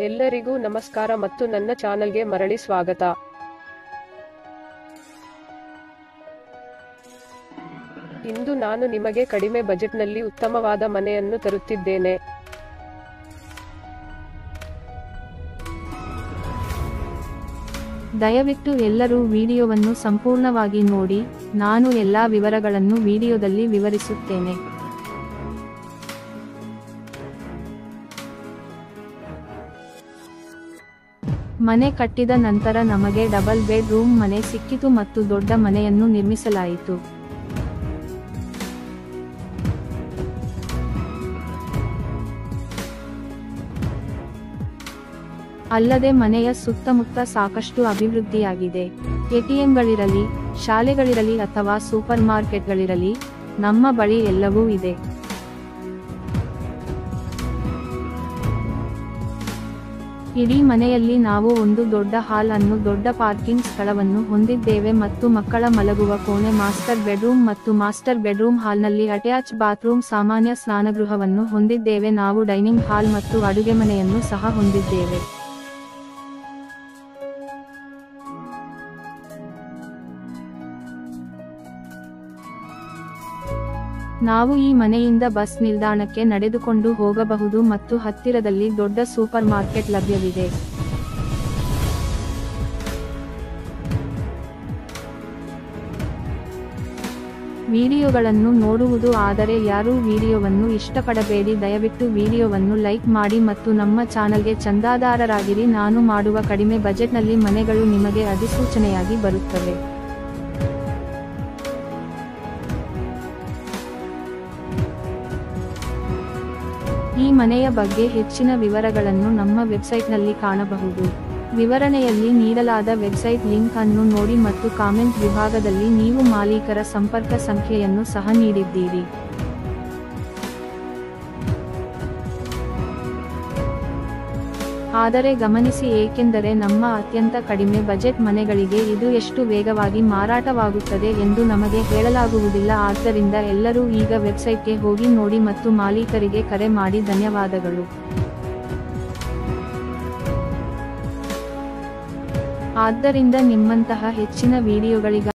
ಎಲ್ಲರಿಗೂ ನಮಸ್ಕಾರ ಮತ್ತು ನನ್ನ ಚಾನಲ್ಗೆ ಮರಳಿ ಸ್ವಾಗತ. ಇಂದು ನಾನು ನಿಮಗೆ ಕಡಿಮೆ ಬಜೆಟ್ನಲ್ಲಿ ಉತ್ತಮವಾದ ಮನೆಯನ್ನು ತರುತ್ತಿದ್ದೇನೆ. ದಯವಿಟ್ಟು ಎಲ್ಲರೂ ವಿಡಿಯೋವನ್ನು ಸಂಪೂರ್ಣವಾಗಿ ನೋಡಿ, ನಾನು ಎಲ್ಲಾ ವಿವರಗಳನ್ನು ವಿಡಿಯೋದಲ್ಲಿ ವಿವರಿಸುತ್ತೇನೆ. ಮನೆ ಕಟ್ಟಿದ ನಂತರ ನಮಗೆ ಡಬಲ್ ಬೆಡ್ ರೂಮ್ ಮನೆ ಸಿಕ್ಕಿತು ಮತ್ತು ದೊಡ್ಡ ಮನೆಯನ್ನು ನಿರ್ಮಿಸಲಾಯಿತು. ಅಲ್ಲದೆ ಮನೆಯ ಸುತ್ತಮುತ್ತ ಸಾಕಷ್ಟು ಅಭಿವೃದ್ಧಿಯಾಗಿದೆ. ಎಟಿಎಂಗಳಿರಲಿ, ಶಾಲೆಗಳಿರಲಿ ಅಥವಾ ಸೂಪರ್ ಮಾರ್ಕೆಟ್ಗಳಿರಲಿ, ನಮ್ಮ ಬಳಿ ಎಲ್ಲವೂ ಇದೆ. ಇಡೀ ಮನೆಯಲ್ಲಿ ನಾವು ಒಂದು ದೊಡ್ಡ ಹಾಲ್ ಅನ್ನು, ದೊಡ್ಡ ಪಾರ್ಕಿಂಗ್ ಸ್ಥಳವನ್ನು ಹೊಂದಿದ್ದೇವೆ ಮತ್ತು ಮಕ್ಕಳ ಮಲಗುವ ಕೋಣೆ, ಮಾಸ್ಟರ್ ಬೆಡ್ರೂಮ್ ಮತ್ತು ಮಾಸ್ಟರ್ ಬೆಡ್ರೂಮ್ ಹಾಲ್ನಲ್ಲಿ ಅಟ್ಯಾಚ್ ಬಾತ್ರೂಮ್, ಸಾಮಾನ್ಯ ಸ್ನಾನಗೃಹವನ್ನು ಹೊಂದಿದ್ದೇವೆ. ನಾವು ಡೈನಿಂಗ್ ಹಾಲ್ ಮತ್ತು ಅಡುಗೆಮನೆಯನ್ನು ಸಹ ಹೊಂದಿದ್ದೇವೆ. ನಾವು ಈ ಮನೆಯಿಂದ ಬಸ್ ನಿಲ್ದಾಣಕ್ಕೆ ನಡೆದುಕೊಂಡು ಹೋಗಬಹುದು ಮತ್ತು ಹತ್ತಿರದಲ್ಲಿ ದೊಡ್ಡ ಸೂಪರ್ ಮಾರ್ಕೆಟ್ ಲಭ್ಯವಿದೆ. ವಿಡಿಯೋಗಳನ್ನು ನೋಡುವುದು ಆದರೆ ಯಾರೂ ವಿಡಿಯೋವನ್ನು ಇಷ್ಟಪಡಬೇಡಿ. ದಯವಿಟ್ಟು ವಿಡಿಯೋವನ್ನು ಲೈಕ್ ಮಾಡಿ ಮತ್ತು ನಮ್ಮ ಚಾನಲ್ಗೆ ಚಂದಾದಾರರಾಗಿರಿ. ನಾನು ಮಾಡುವ ಕಡಿಮೆ ಬಜೆಟ್ನಲ್ಲಿ ಮನೆಗಳು ನಿಮಗೆ ಅಧಿಸೂಚನೆಯಾಗಿ ಬರುತ್ತವೆ. ಈ ಮನೆಯ ಬಗ್ಗೆ ಹೆಚ್ಚಿನ ವಿವರಗಳನ್ನು ನಮ್ಮ ವೆಬ್ಸೈಟ್ನಲ್ಲಿ ಕಾಣಬಹುದು. ವಿವರಣೆಯಲ್ಲಿ ನೀಡಲಾದ ವೆಬ್ಸೈಟ್ ಲಿಂಕ್ ಅನ್ನು ನೋಡಿ ಮತ್ತು ಕಾಮೆಂಟ್ ವಿಭಾಗದಲ್ಲಿ ನೀವು ಮಾಲೀಕರ ಸಂಪರ್ಕ ಸಂಖ್ಯೆಯನ್ನು ಸಹ ನೀಡಿದ್ದೀರಿ. ಆದರೆ ಗಮನಿಸಿ, ಏಕೆಂದರೆ ನಮ್ಮ ಅತ್ಯಂತ ಕಡಿಮೆ ಬಜೆಟ್ ಮನೆಗಳಿಗೆ ಇದು ಎಷ್ಟು ವೇಗವಾಗಿ ಮಾರಾಟವಾಗುತ್ತದೆ ಎಂದು ನಮಗೆ ಹೇಳಲಾಗುವುದಿಲ್ಲ. ಆದ್ದರಿಂದ ಎಲ್ಲರೂ ಈಗ ವೆಬ್ಸೈಟ್ಗೆ ಹೋಗಿ ನೋಡಿ ಮತ್ತು ಮಾಲೀಕರಿಗೆ ಕರೆ ಮಾಡಿ. ಧನ್ಯವಾದಗಳು. ಆದ್ದರಿಂದ ನಿಮ್ಮಂತಹ ಹೆಚ್ಚಿನ ವಿಡಿಯೋಗಳಿಗಾಗಿ